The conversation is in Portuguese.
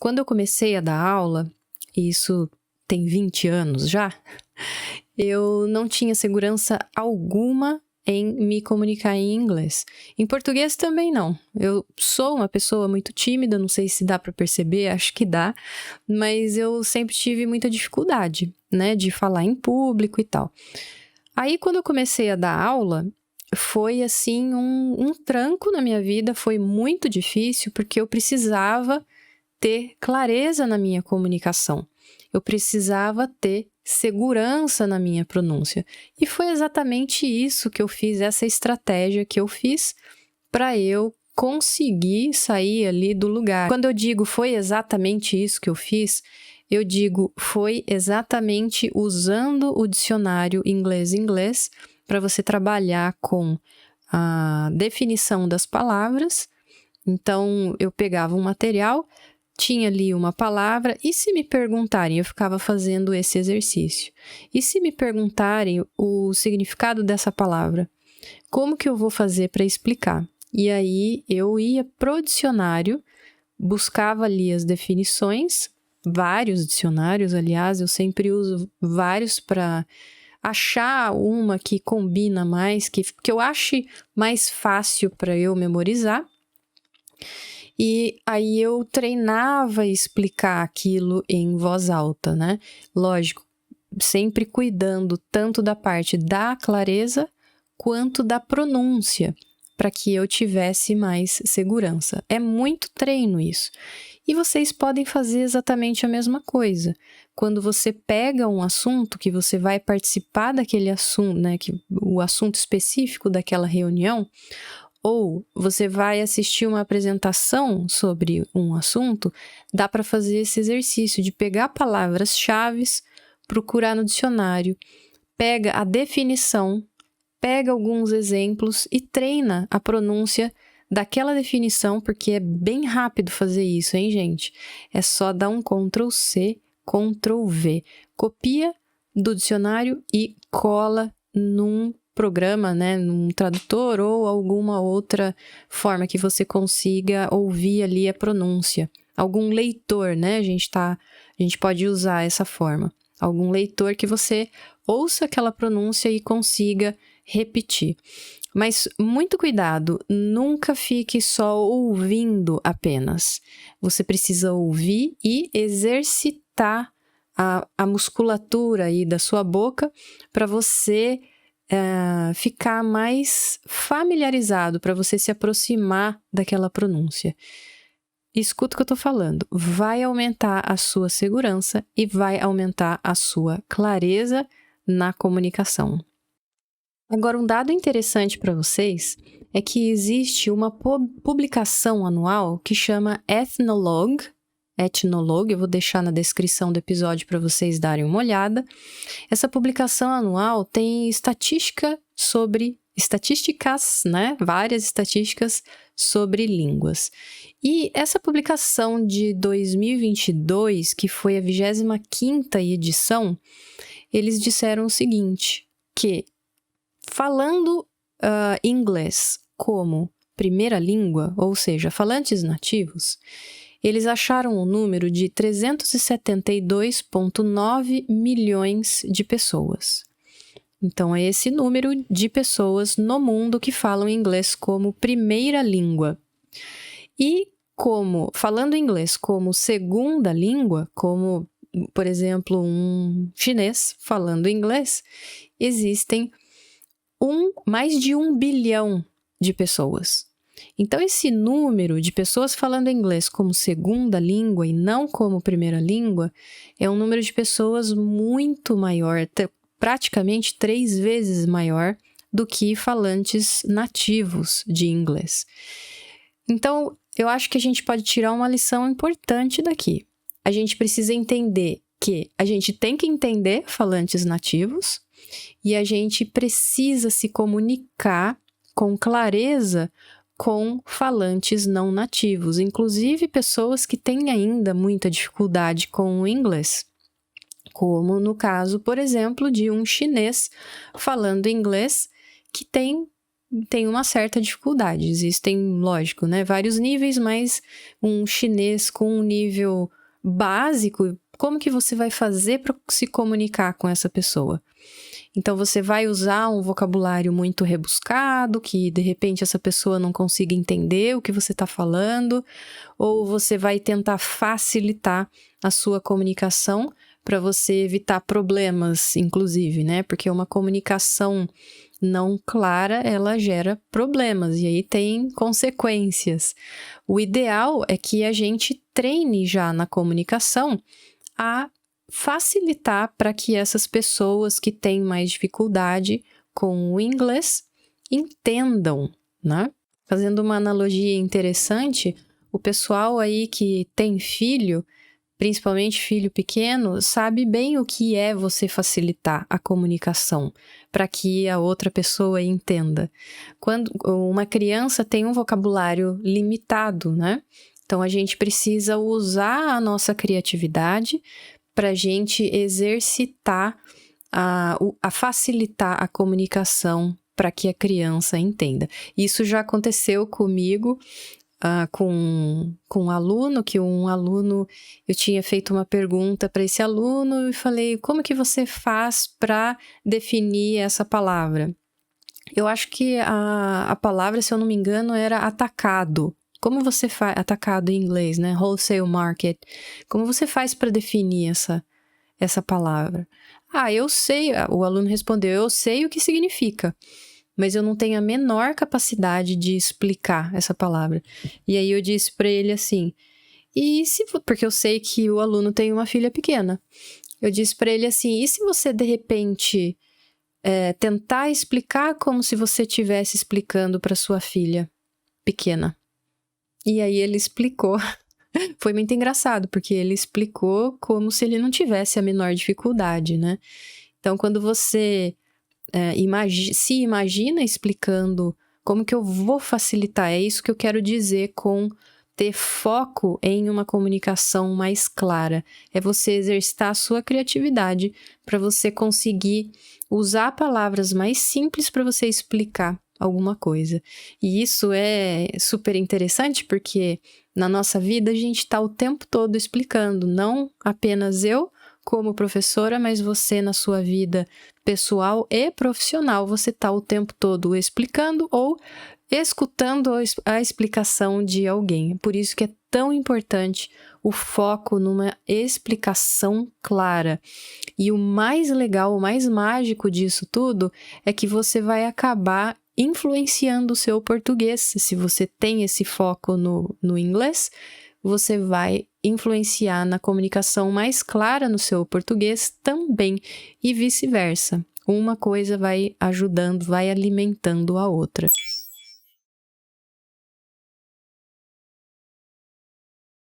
quando eu comecei a dar aula, e isso tem 20 anos já, eu não tinha segurança alguma em me comunicar em inglês. Em português também não. Eu sou uma pessoa muito tímida, não sei se dá para perceber, acho que dá, mas eu sempre tive muita dificuldade, né, de falar em público e tal. Aí, quando eu comecei a dar aula, foi assim um tranco na minha vida, foi muito difícil, porque eu precisava ter clareza na minha comunicação. Eu precisava ter segurança na minha pronúncia. E foi exatamente isso que eu fiz, essa estratégia que eu fiz para eu conseguir sair ali do lugar. Quando eu digo foi exatamente isso que eu fiz, eu digo foi exatamente usando o dicionário inglês-inglês para você trabalhar com a definição das palavras. Então, eu pegava um material, tinha ali uma palavra, e se me perguntarem, eu ficava fazendo esse exercício. E se me perguntarem o significado dessa palavra, como que eu vou fazer para explicar? E aí eu ia pro dicionário, buscava ali as definições, vários dicionários, aliás, eu sempre uso vários para achar uma que combina mais, que eu ache mais fácil para eu memorizar. E aí eu treinava explicar aquilo em voz alta, né? Lógico, sempre cuidando tanto da parte da clareza quanto da pronúncia, para que eu tivesse mais segurança. É muito treino isso. E vocês podem fazer exatamente a mesma coisa. Quando você pega um assunto que você vai participar daquele assunto, né, o assunto específico daquela reunião, ou você vai assistir uma apresentação sobre um assunto, dá para fazer esse exercício de pegar palavras-chave, procurar no dicionário, pega a definição, pega alguns exemplos e treina a pronúncia daquela definição, porque é bem rápido fazer isso, hein, gente? É só dar um Ctrl+C, Ctrl+V. Copia do dicionário e cola num programa, né, num tradutor ou alguma outra forma que você consiga ouvir ali a pronúncia. Algum leitor, né, a gente pode usar essa forma. Algum leitor que você ouça aquela pronúncia e consiga repetir. Mas muito cuidado, nunca fique só ouvindo apenas. Você precisa ouvir e exercitar a musculatura aí da sua boca para você ficar mais familiarizado, para você se aproximar daquela pronúncia. Escuta o que eu estou falando. Vai aumentar a sua segurança e vai aumentar a sua clareza na comunicação. Agora, um dado interessante para vocês é que existe uma publicação anual que chama Ethnologue, eu vou deixar na descrição do episódio para vocês darem uma olhada. Essa publicação anual tem estatísticas, né? Várias estatísticas sobre línguas. E essa publicação de 2022, que foi a 25ª edição, eles disseram o seguinte, que falando inglês como primeira língua, ou seja, falantes nativos, eles acharam o número de 372,9 milhões de pessoas. Então, é esse número de pessoas no mundo que falam inglês como primeira língua. E falando inglês como segunda língua, como, por exemplo, um chinês falando inglês, existem mais de 1 bilhão de pessoas. Então, esse número de pessoas falando inglês como segunda língua e não como primeira língua é um número de pessoas muito maior, praticamente 3 vezes maior do que falantes nativos de inglês. Então, eu acho que a gente pode tirar uma lição importante daqui. A gente precisa entender que a gente tem que entender falantes nativos e a gente precisa se comunicar com clareza com falantes não nativos, inclusive pessoas que têm ainda muita dificuldade com o inglês. Como no caso, por exemplo, de um chinês falando inglês que tem tem uma certa dificuldade. Existem, lógico, né, vários níveis, mas um chinês com um nível básico, como que você vai fazer para se comunicar com essa pessoa? Então, você vai usar um vocabulário muito rebuscado, que de repente essa pessoa não consiga entender o que você está falando, ou você vai tentar facilitar a sua comunicação para você evitar problemas, inclusive, né? Porque uma comunicação não clara, ela gera problemas e aí tem consequências. O ideal é que a gente treine já na comunicação a facilitar para que essas pessoas que têm mais dificuldade com o inglês entendam, né? Fazendo uma analogia interessante, o pessoal aí que tem filho, principalmente filho pequeno, sabe bem o que é você facilitar a comunicação para que a outra pessoa entenda. Quando uma criança tem um vocabulário limitado, né? Então, a gente precisa usar a nossa criatividade para a gente exercitar, a facilitar a comunicação para que a criança entenda. Isso já aconteceu comigo, com um aluno, eu tinha feito uma pergunta para esse aluno e falei, como que você faz para definir essa palavra? Eu acho que a palavra, se eu não me engano, era atacado. Como você faz, atacado em inglês, né? Wholesale market. Como você faz para definir essa palavra? Eu sei, o aluno respondeu, eu sei o que significa, mas eu não tenho a menor capacidade de explicar essa palavra. E aí eu disse para ele assim, porque eu sei que o aluno tem uma filha pequena. Eu disse para ele assim, e se você de repente tentar explicar como se você estivesse explicando para sua filha pequena? E aí ele explicou. Foi muito engraçado, porque ele explicou como se ele não tivesse a menor dificuldade, né? Então, quando você se imagina explicando como que eu vou facilitar, é isso que eu quero dizer com ter foco em uma comunicação mais clara. É você exercitar a sua criatividade para você conseguir usar palavras mais simples para você explicar alguma coisa. E isso é super interessante porque na nossa vida a gente está o tempo todo explicando, não apenas eu como professora, mas você na sua vida pessoal e profissional, você está o tempo todo explicando ou escutando a explicação de alguém. Por isso que é tão importante o foco numa explicação clara. E o mais legal, o mais mágico disso tudo é que você vai acabar influenciando o seu português. Se você tem esse foco no inglês, você vai influenciar na comunicação mais clara no seu português também, e vice-versa. Uma coisa vai ajudando, vai alimentando a outra.